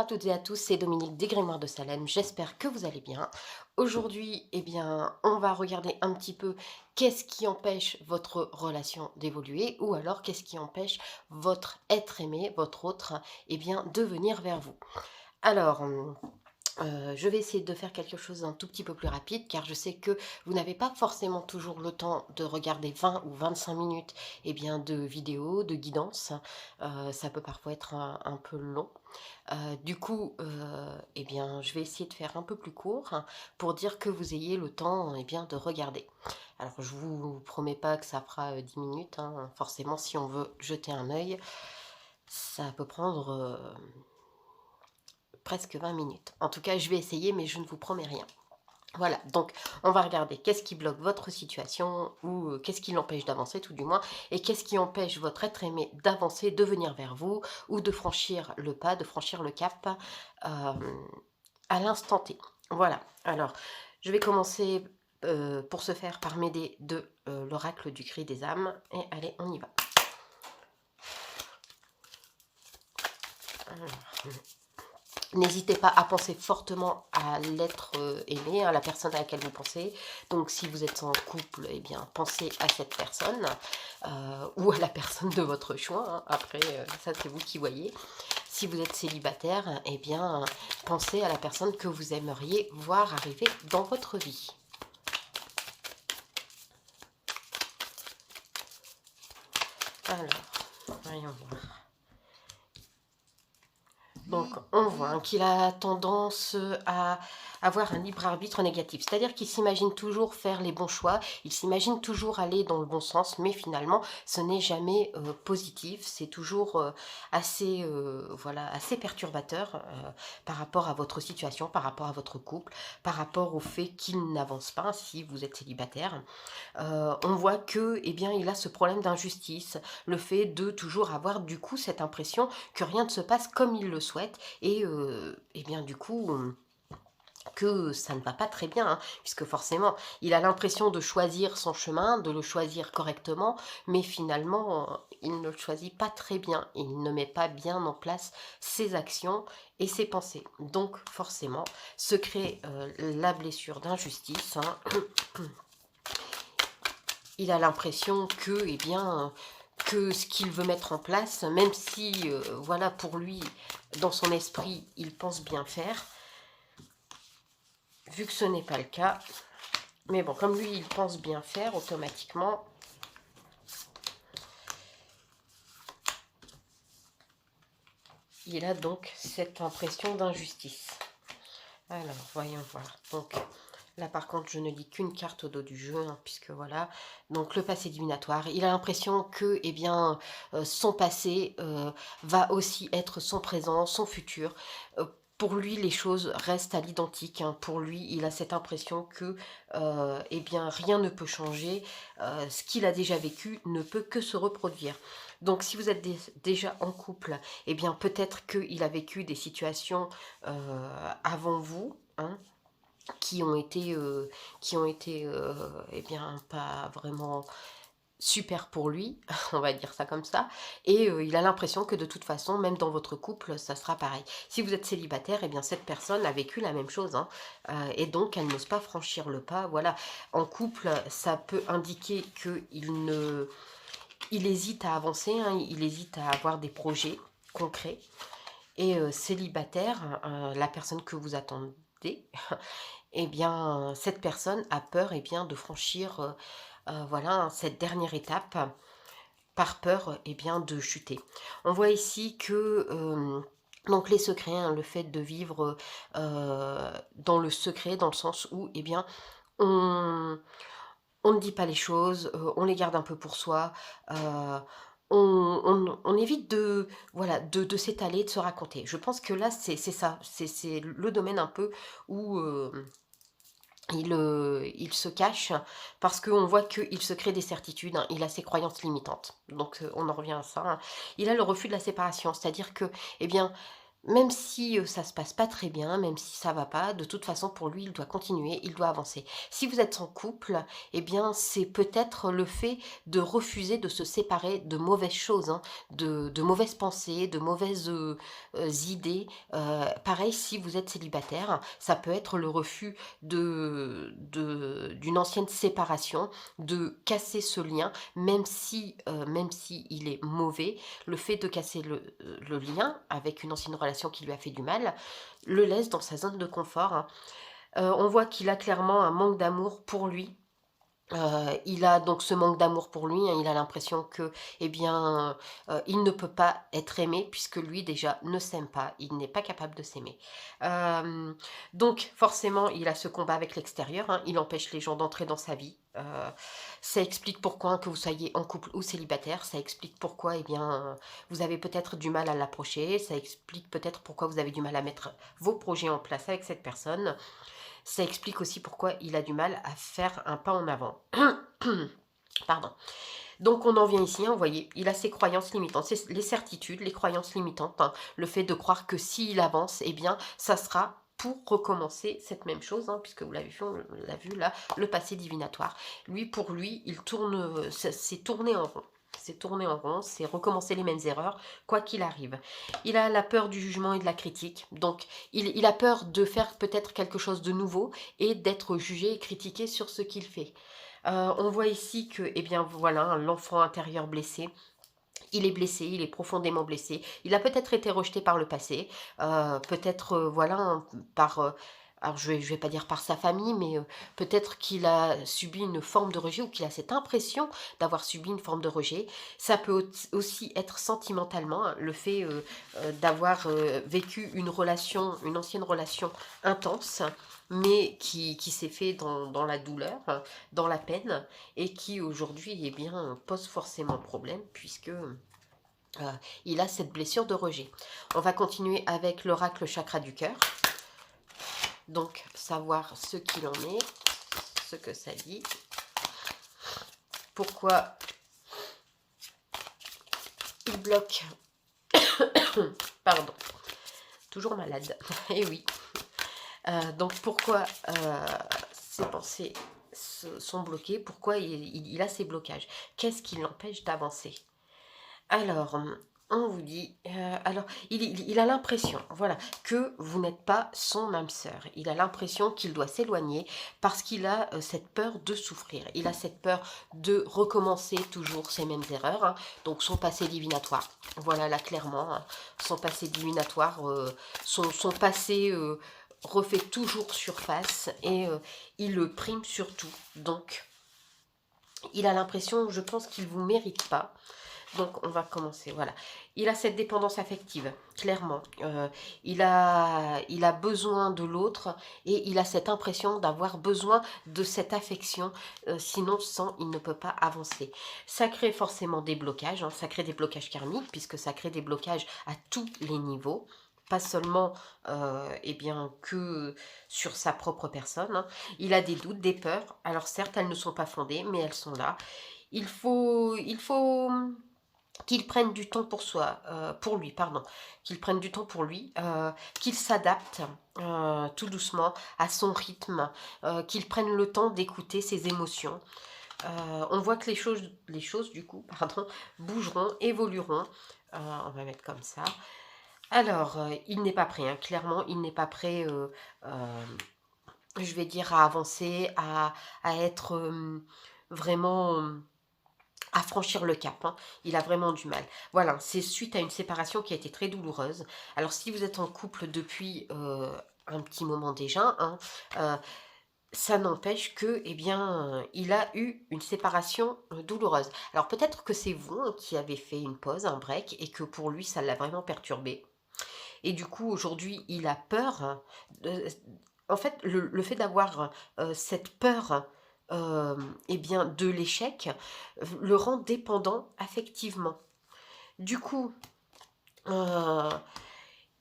toutes et à tous, c'est Dominique des Grimoires de Salem, j'espère que vous allez bien. Aujourd'hui, on va regarder un petit peu qu'est-ce qui empêche votre relation d'évoluer ou alors qu'est-ce qui empêche votre être aimé, votre autre, de venir vers vous. Alors, je vais essayer de faire quelque chose d'un tout petit peu plus rapide car je sais que vous n'avez pas forcément toujours le temps de regarder 20 ou 25 minutes de vidéos, de guidance. Ça peut parfois être un peu long. Je vais essayer de faire un peu plus court pour dire que vous ayez le temps de regarder. Alors, je vous promets pas que ça fera 10 minutes, hein. Forcément, si on veut jeter un œil, ça peut prendre presque 20 minutes. En tout cas, je vais essayer, mais je ne vous promets rien. Voilà, donc on va regarder qu'est-ce qui bloque votre situation ou qu'est-ce qui l'empêche d'avancer tout du moins et qu'est-ce qui empêche votre être aimé d'avancer, de venir vers vous ou de franchir le pas, de franchir le cap euh, à l'instant T. Voilà, alors je vais commencer pour ce faire par m'aider de l'oracle du cri des âmes et allez, on y va. Alors, n'hésitez pas à penser fortement à l'être aimé, à la personne à laquelle vous pensez. Donc si vous êtes en couple, pensez à cette personne ou à la personne de votre choix, hein. Après, ça c'est vous qui voyez. Si vous êtes célibataire, pensez à la personne que vous aimeriez voir arriver dans votre vie. Alors, voyons voir. Donc, on voit qu'il a tendance à avoir un libre arbitre négatif. C'est-à-dire qu'il s'imagine toujours faire les bons choix, il s'imagine toujours aller dans le bon sens, mais finalement, ce n'est jamais positif. C'est toujours assez perturbateur par rapport à votre situation, par rapport à votre couple, par rapport au fait qu'il n'avance pas si vous êtes célibataire. On voit que, il a ce problème d'injustice, le fait de toujours avoir du coup cette impression que rien ne se passe comme il le souhaite et que ça ne va pas très bien, hein, puisque forcément, il a l'impression de choisir son chemin, de le choisir correctement, mais finalement, il ne le choisit pas très bien, il ne met pas bien en place ses actions et ses pensées. Donc forcément, se crée la blessure d'injustice, hein. Il a l'impression que, que ce qu'il veut mettre en place, même si, pour lui, dans son esprit, il pense bien faire, vu que ce n'est pas le cas, mais bon, comme lui, il pense bien faire, automatiquement, il a donc cette impression d'injustice. Alors, voyons voir. Donc, là, par contre, je ne lis qu'une carte au dos du jeu, hein, puisque voilà. Donc, le passé divinatoire. Il a l'impression que, son passé va aussi être son présent, son futur. Pour lui, les choses restent à l'identique, hein. Pour lui, il a cette impression que, rien ne peut changer. Ce qu'il a déjà vécu ne peut que se reproduire. Donc, si vous êtes déjà en couple, peut-être qu'il a vécu des situations avant vous, hein, qui ont été, pas vraiment super pour lui, on va dire ça comme ça, et il a l'impression que de toute façon, même dans votre couple, ça sera pareil. Si vous êtes célibataire, cette personne a vécu la même chose, hein, et donc elle n'ose pas franchir le pas. Voilà, en couple, ça peut indiquer il hésite à avancer, hein, il hésite à avoir des projets concrets, et célibataire, la personne que vous attendez, cette personne a peur de franchir cette dernière étape par peur de chuter. On voit ici que donc les secrets, hein, le fait de vivre dans le secret, dans le sens où on, on ne dit pas les choses, on les garde un peu pour soi, on évite de s'étaler, de se raconter. Je pense que là, c'est ça, c'est le domaine un peu où il se cache parce qu'on voit qu'il se crée des certitudes, hein, il a ses croyances limitantes. Donc on en revient à ça, hein. Il a le refus de la séparation, c'est-à-dire que, eh bien, même si ça se passe pas très bien, même si ça va pas, de toute façon pour lui, il doit continuer, il doit avancer. Si vous êtes en couple, eh bien c'est peut-être le fait de refuser de se séparer de mauvaises choses, hein, de mauvaises pensées, de mauvaises idées. Pareil, si vous êtes célibataire, ça peut être le refus d'une ancienne séparation, de casser ce lien, même si il est mauvais, le fait de casser le lien avec une ancienne relation qui lui a fait du mal, le laisse dans sa zone de confort, hein. On voit qu'il a clairement un manque d'amour pour lui. Il a donc ce manque d'amour pour lui, hein, il a l'impression que, eh bien, il ne peut pas être aimé puisque lui déjà ne s'aime pas, il n'est pas capable de s'aimer. Hem, donc forcément, il a ce combat avec l'extérieur, hein, il empêche les gens d'entrer dans sa vie. Ça explique pourquoi, hein, que vous soyez en couple ou célibataire, ça explique pourquoi, eh bien, vous avez peut-être du mal à l'approcher, ça explique peut-être pourquoi vous avez du mal à mettre vos projets en place avec cette personne. Ça explique aussi pourquoi il a du mal à faire un pas en avant. Pardon. Donc on en vient ici, hein, vous voyez, il a ses croyances limitantes, c'est les certitudes, les croyances limitantes, hein, le fait de croire que s'il avance, eh bien, ça sera pour recommencer cette même chose, hein, puisque vous l'avez vu, on l'a vu là, le passé divinatoire. Lui, pour lui, il tourne, c'est tourné en rond. C'est tourner en rond, c'est recommencer les mêmes erreurs, quoi qu'il arrive. Il a la peur du jugement et de la critique, donc il a peur de faire peut-être quelque chose de nouveau et d'être jugé et critiqué sur ce qu'il fait. On voit ici que, eh bien voilà, l'enfant intérieur blessé, il est blessé, il est profondément blessé. Il a peut-être été rejeté par le passé, peut-être, voilà, hein, par, alors je vais pas dire par sa famille, mais peut-être qu'il a subi une forme de rejet ou qu'il a cette impression d'avoir subi une forme de rejet. Ça peut aussi être sentimentalement, hein, le fait d'avoir vécu une ancienne relation intense, mais qui s'est fait dans la douleur, dans la peine, et qui aujourd'hui, eh bien, pose forcément problème puisque il a cette blessure de rejet. On va continuer avec l'oracle chakra du cœur. Donc, savoir ce qu'il en est, ce que ça dit. Pourquoi il bloque. Pardon, toujours malade. Et oui. Donc, pourquoi ces pensées sont bloquées? Pourquoi il a ces blocages? Qu'est-ce qui l'empêche d'avancer? Alors, on vous dit, alors, il a l'impression, voilà, que vous n'êtes pas son âme sœur. Il a l'impression qu'il doit s'éloigner parce qu'il a cette peur de souffrir. Il a cette peur de recommencer toujours ces mêmes erreurs, hein. Donc, son passé divinatoire, voilà là clairement, hein, son passé divinatoire, son passé refait toujours surface et il le prime surtout. Donc, il a l'impression, je pense qu'il ne vous mérite pas. Donc, on va commencer, voilà. Il a cette dépendance affective, clairement. Il a besoin de l'autre et il a cette impression d'avoir besoin de cette affection. Sinon, sans, il ne peut pas avancer. Ça crée forcément des blocages, hein, ça crée des blocages karmiques puisque ça crée des blocages à tous les niveaux. Pas seulement eh bien, que sur sa propre personne, hein. Il a des doutes, des peurs. Alors certes, elles ne sont pas fondées, mais elles sont là. Il faut qu'il prenne du temps pour soi, pour lui, pardon, qu'il prenne du temps pour lui, qu'il s'adapte tout doucement à son rythme, qu'il prenne le temps d'écouter ses émotions. On voit que les choses du coup, pardon, bougeront, évolueront. On va mettre comme ça. Alors, il n'est pas prêt, hein, clairement, il n'est pas prêt, je vais dire, à avancer, à être vraiment à franchir le cap, hein. Il a vraiment du mal. Voilà, c'est suite à une séparation qui a été très douloureuse. Alors si vous êtes en couple depuis un petit moment déjà, hein, ça n'empêche que, eh bien, il a eu une séparation douloureuse. Alors peut-être que c'est vous, hein, qui avez fait une pause, un break, et que pour lui, ça l'a vraiment perturbé. Et du coup, aujourd'hui, il a peur, hein, en fait, le fait d'avoir cette peur, eh bien, de l'échec, le rend dépendant affectivement. Du coup, heu,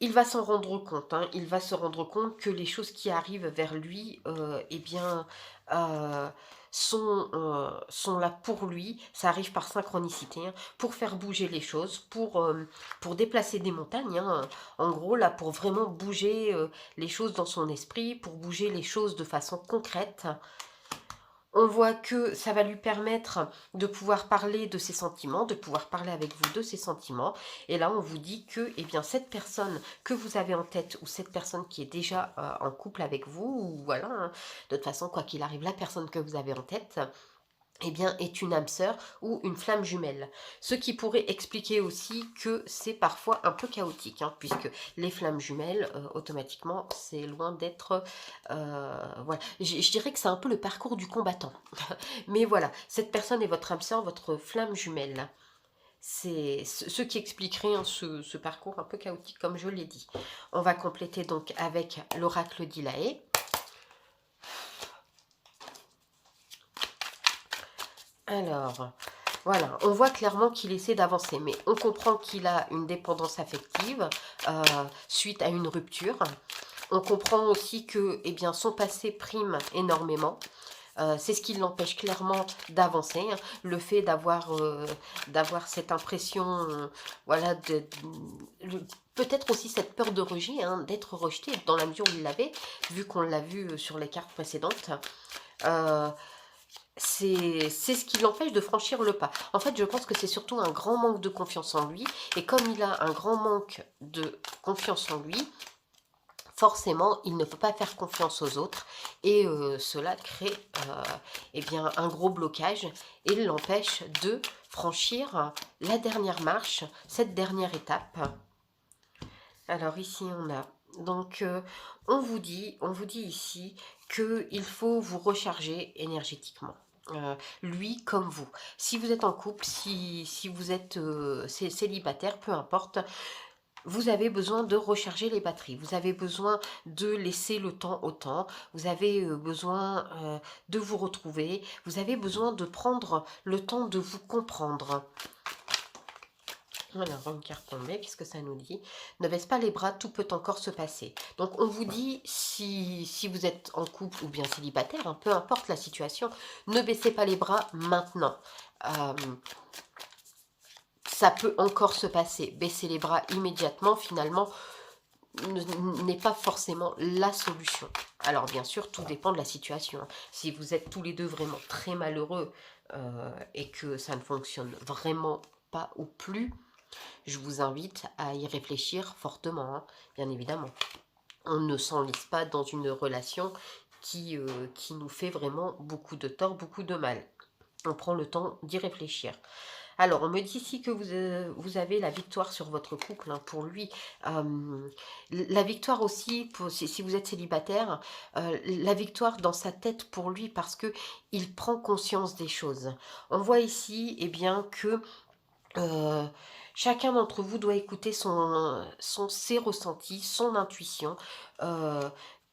il va s'en rendre compte, hein, il va se rendre compte que les choses qui arrivent vers lui, eh bien, heu, sont là pour lui. Ça arrive par synchronicité, hein, pour faire bouger les choses, pour déplacer des montagnes, hein, en gros, là, pour vraiment bouger, les choses dans son esprit, pour bouger les choses de façon concrète. On voit que ça va lui permettre de pouvoir parler de ses sentiments, de pouvoir parler avec vous de ses sentiments. Et là, on vous dit que eh bien, cette personne que vous avez en tête ou cette personne qui est déjà en couple avec vous, ou voilà, hein, de toute façon, quoi qu'il arrive, la personne que vous avez en tête, eh bien, est une âme sœur ou une flamme jumelle. Ce qui pourrait expliquer aussi que c'est parfois un peu chaotique, hein, puisque les flammes jumelles, automatiquement, c'est loin d'être... voilà. Je dirais que c'est un peu le parcours du combattant. Mais voilà, cette personne est votre âme sœur, votre flamme jumelle. C'est ce qui expliquerait, hein, ce parcours un peu chaotique, comme je l'ai dit. On va compléter donc avec l'oracle d'Ilaé. Alors, voilà, on voit clairement qu'il essaie d'avancer, mais on comprend qu'il a une dépendance affective suite à une rupture. On comprend aussi que eh bien, son passé prime énormément. C'est ce qui l'empêche clairement d'avancer, hein. Le fait d'avoir cette impression, voilà, peut-être aussi cette peur de rejet, hein, d'être rejeté dans la mesure où il l'avait, vu qu'on l'a vu sur les cartes précédentes. Euh, c'est ce qui l'empêche de franchir le pas. En fait, je pense que c'est surtout un grand manque de confiance en lui. Et comme il a un grand manque de confiance en lui, forcément, il ne peut pas faire confiance aux autres. Et cela crée eh bien, un gros blocage et l'empêche de franchir la dernière marche, cette dernière étape. Alors ici, on a... Donc, on vous dit ici qu'il faut vous recharger énergétiquement. Lui comme vous. Si vous êtes en couple, si vous êtes célibataire, peu importe, vous avez besoin de recharger les batteries. Vous avez besoin de laisser le temps au temps. Vous avez besoin de vous retrouver. Vous avez besoin de prendre le temps de vous comprendre. Voilà, une carte tombée, qu'est-ce que ça nous dit? Ne baisse pas les bras, tout peut encore se passer. Donc on vous dit, si vous êtes en couple ou bien célibataire, hein, peu importe la situation, ne baissez pas les bras maintenant. Ça peut encore se passer. Baisser les bras immédiatement, finalement, n'est pas forcément la solution. Alors bien sûr, tout dépend de la situation. Si vous êtes tous les deux vraiment très malheureux et que ça ne fonctionne vraiment pas ou plus, je vous invite à y réfléchir fortement, hein, bien évidemment. On ne s'enlise pas dans une relation qui nous fait vraiment beaucoup de tort, beaucoup de mal. On prend le temps d'y réfléchir. Alors, on me dit ici que vous avez la victoire sur votre couple, hein, pour lui. La victoire aussi, si vous êtes célibataire, la victoire dans sa tête pour lui parce que il prend conscience des choses. On voit ici eh bien, que chacun d'entre vous doit écouter ses ressentis, son intuition,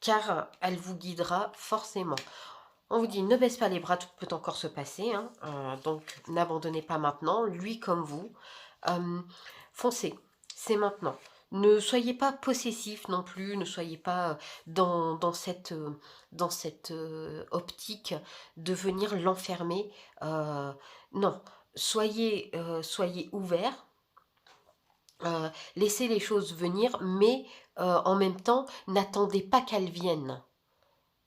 car elle vous guidera forcément. On vous dit, ne baisse pas les bras, tout peut encore se passer, hein, donc n'abandonnez pas maintenant, lui comme vous. Foncez, c'est maintenant. Ne soyez pas possessif non plus, ne soyez pas dans cette optique de venir l'enfermer. Non, soyez ouvert, laissez les choses venir, mais en même temps, n'attendez pas qu'elles viennent.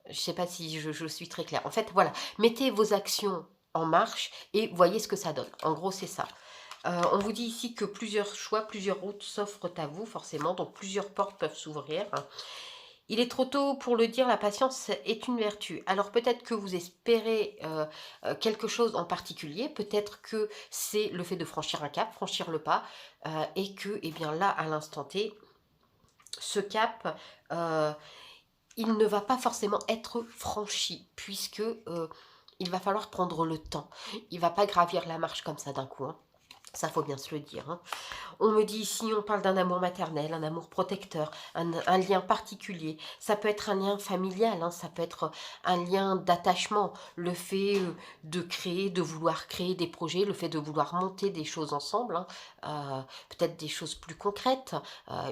Je ne sais pas si je suis très claire. En fait, voilà, mettez vos actions en marche et voyez ce que ça donne. En gros, c'est ça. On vous dit ici que plusieurs choix, plusieurs routes s'offrent à vous, forcément, donc plusieurs portes peuvent s'ouvrir. Il est trop tôt pour le dire, la patience est une vertu. Alors peut-être que vous espérez quelque chose en particulier, peut-être que c'est le fait de franchir un cap, franchir le pas, et que, eh bien là, à l'instant T, ce cap, il ne va pas forcément être franchi, puisque il va falloir prendre le temps. Il ne va pas gravir la marche comme ça d'un coup, hein. Ça, faut bien se le dire, hein. On me dit ici, on parle d'un amour maternel, un amour protecteur, un lien particulier. Ça peut être un lien familial, hein, ça peut être un lien d'attachement. Le fait de créer, de vouloir créer des projets, le fait de vouloir monter des choses ensemble, hein, peut-être des choses plus concrètes,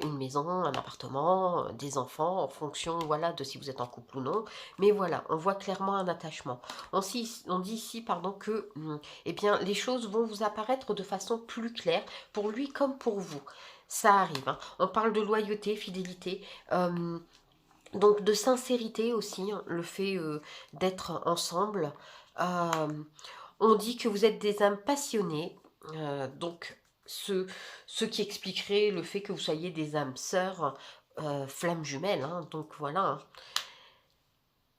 une maison, un appartement, des enfants, en fonction voilà, de si vous êtes en couple ou non. Mais voilà, on voit clairement un attachement. On dit ici pardon, que eh bien, les choses vont vous apparaître de façon plus claire pour lui comme pour vous. Ça arrive, hein. On parle de loyauté, fidélité, donc de sincérité aussi, hein, le fait d'être ensemble. Euh, on dit que vous êtes des âmes passionnées, donc ce qui expliquerait le fait que vous soyez des âmes sœurs, flammes jumelles, hein, donc voilà, hein.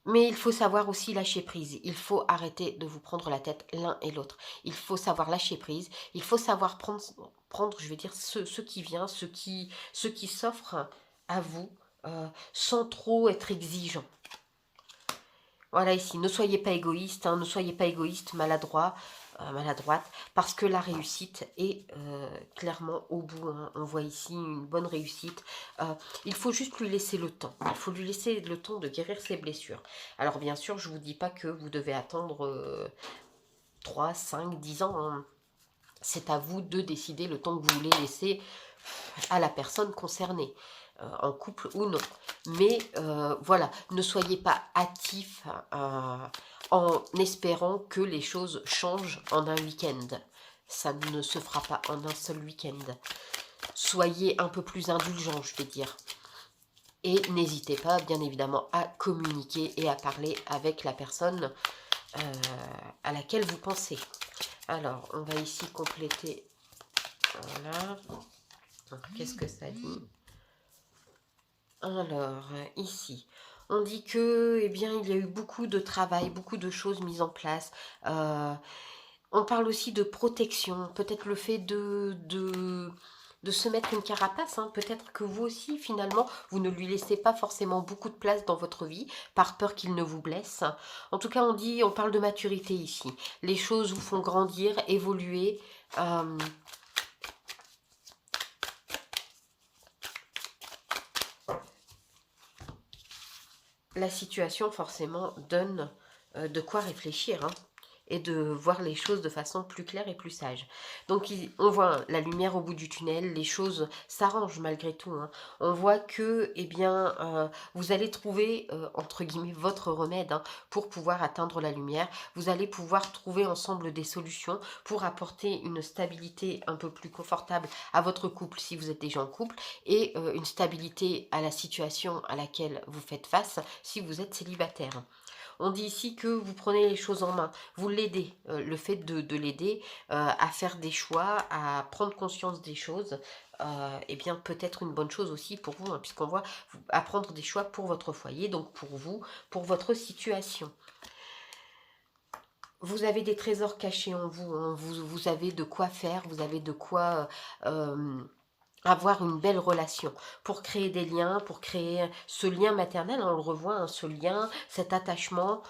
Mais il faut savoir aussi lâcher prise. Il faut arrêter de vous prendre la tête l'un et l'autre. Il faut savoir lâcher prise. Il faut savoir prendre je vais dire, ce qui vient, ce qui s'offre à vous, sans trop être exigeant. Voilà ici, ne soyez pas égoïste, hein, ne soyez pas égoïste, maladroit, maladroite, parce que la réussite est clairement au bout, hein. On voit ici une bonne réussite. Il faut juste lui laisser le temps. Il faut lui laisser le temps de guérir ses blessures. Alors bien sûr, je ne vous dis pas que vous devez attendre 3, 5, 10 ans, hein. C'est à vous de décider le temps que vous voulez laisser à la personne concernée, en couple ou non. Mais voilà, ne soyez pas hâtif en espérant que les choses changent en un week-end. Ça ne se fera pas en un seul week-end. Soyez un peu plus indulgent, je vais dire. Et n'hésitez pas, bien évidemment, à communiquer et à parler avec la personne à laquelle vous pensez. Alors, on va ici compléter. Voilà. Qu'est-ce que ça dit? Alors, ici, on dit que, eh bien, il y a eu beaucoup de travail, beaucoup de choses mises en place. On parle aussi de protection, peut-être le fait de se mettre une carapace, hein. Peut-être que vous aussi, finalement, vous ne lui laissez pas forcément beaucoup de place dans votre vie, par peur qu'il ne vous blesse. En tout cas, on parle de maturité ici. Les choses vous font grandir, évoluer. La situation forcément donne de quoi réfléchir, hein, et de voir les choses de façon plus claire et plus sage. Donc on voit la lumière au bout du tunnel, les choses s'arrangent malgré tout, hein. On voit que eh bien, vous allez trouver, entre guillemets, votre remède, hein, pour pouvoir atteindre la lumière. Vous allez pouvoir trouver ensemble des solutions pour apporter une stabilité un peu plus confortable à votre couple si vous êtes déjà en couple, et une stabilité à la situation à laquelle vous faites face si vous êtes célibataire. On dit ici que vous prenez les choses en main, vous l'aidez, le fait de l'aider à faire des choix, à prendre conscience des choses, eh bien peut-être une bonne chose aussi pour vous, hein, puisqu'on voit à prendre des choix pour votre foyer, donc pour vous, pour votre situation. Vous avez des trésors cachés en vous, hein, vous avez de quoi faire, vous avez de quoi avoir une belle relation, pour créer des liens, pour créer ce lien maternel, on le revoit, hein, ce lien, cet attachement.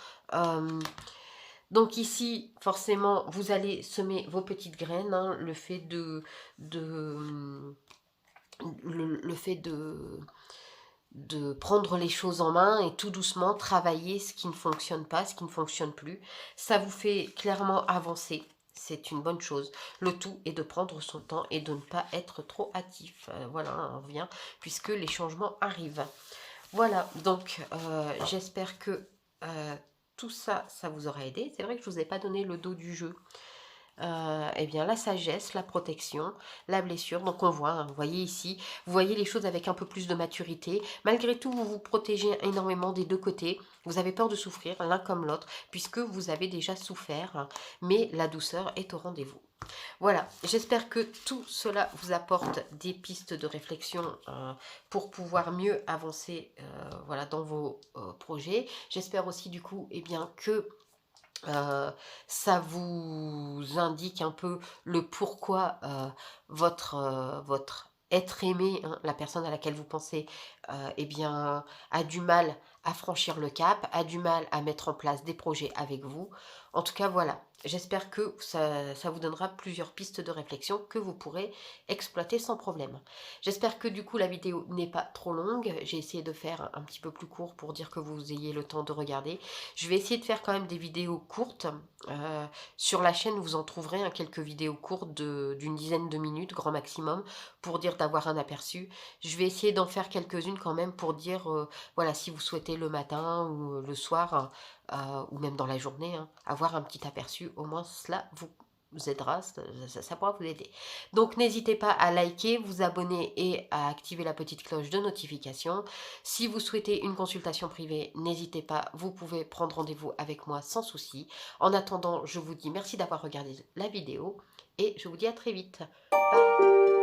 Donc ici, forcément, vous allez semer vos petites graines, hein, le fait le fait de prendre les choses en main et tout doucement travailler ce qui ne fonctionne pas, ce qui ne fonctionne plus. Ça vous fait clairement avancer. C'est une bonne chose. Le tout est de prendre son temps et de ne pas être trop hâtif. Voilà, on revient, puisque les changements arrivent. Voilà, donc j'espère que tout ça, ça vous aura aidé. C'est vrai que je ne vous ai pas donné le dos du jeu. Eh bien la sagesse, la protection, la blessure. Donc on voit, hein, vous voyez ici, vous voyez les choses avec un peu plus de maturité. Malgré tout, vous vous protégez énormément des deux côtés. Vous avez peur de souffrir l'un comme l'autre, puisque vous avez déjà souffert, hein, mais la douceur est au rendez-vous. Voilà, j'espère que tout cela vous apporte des pistes de réflexion pour pouvoir mieux avancer voilà, dans vos projets. J'espère aussi du coup eh bien, que ça vous indique un peu le pourquoi votre être aimé, hein, la personne à laquelle vous pensez, eh bien, a du mal à franchir le cap, a du mal à mettre en place des projets avec vous. En tout cas, voilà, J'espère que ça vous donnera plusieurs pistes de réflexion que vous pourrez exploiter sans problème. J'espère que du coup la vidéo n'est pas trop longue. J'ai essayé de faire un petit peu plus court pour dire que vous ayez le temps de regarder. Je vais essayer de faire quand même des vidéos courtes. Sur la chaîne, vous en trouverez quelques vidéos courtes d'une dizaine de minutes, grand maximum, pour dire d'avoir un aperçu. Je vais essayer d'en faire quelques-unes quand même pour dire, voilà, si vous souhaitez le matin ou le soir, ou même dans la journée, avoir un petit aperçu, au moins cela vous aidera, ça pourra vous aider. Donc n'hésitez pas à liker, vous abonner et à activer la petite cloche de notification. Si vous souhaitez une consultation privée, n'hésitez pas, vous pouvez prendre rendez-vous avec moi sans souci. En attendant, je vous dis merci d'avoir regardé la vidéo et je vous dis à très vite. Bye.